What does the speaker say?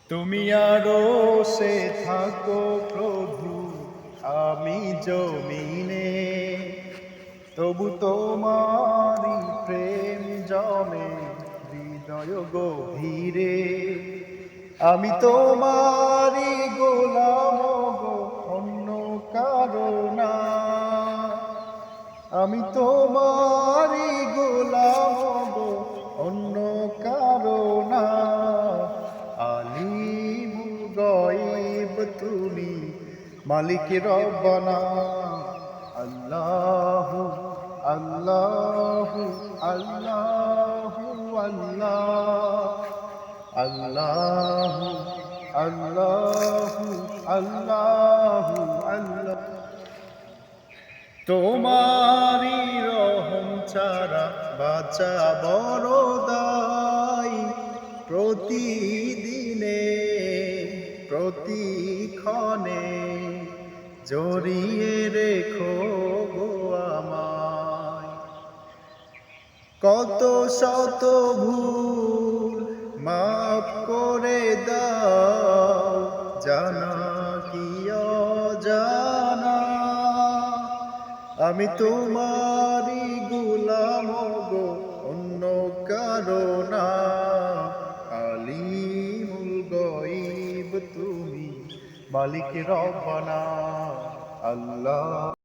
তুমি আরো সে থাকো প্রভু, আমি জমিনে, তবু তোমারি প্রেম জমে হৃদয় গভীরে। আমি তোমারি গোলাম গো, অন্য কারো না। আমি তোমারি গোলাম গো, অন্য কারো না। আলিমুল গায়ব তুমি, মালিক রব্বানা। আল্লাহু আল্লাহু আল্লাহু আল্লাহ, আল্লাহু আল্লাহু আল্লাহু আল্লাহ। তোমারি রহম ছাড়া বাঁচা বড় দায়। প্রতিদিনে প্রতিক্ষণে জড়িয়ে রেখো গো আমায়। কত শত ভুল মাফ করে দাও, জানা কি অজানা। আমি তোমারি গোলাম গো, অন্য কারো না। আলিমুল গায়ব তুমি, মালিক রব্বানা। আল্লাহ।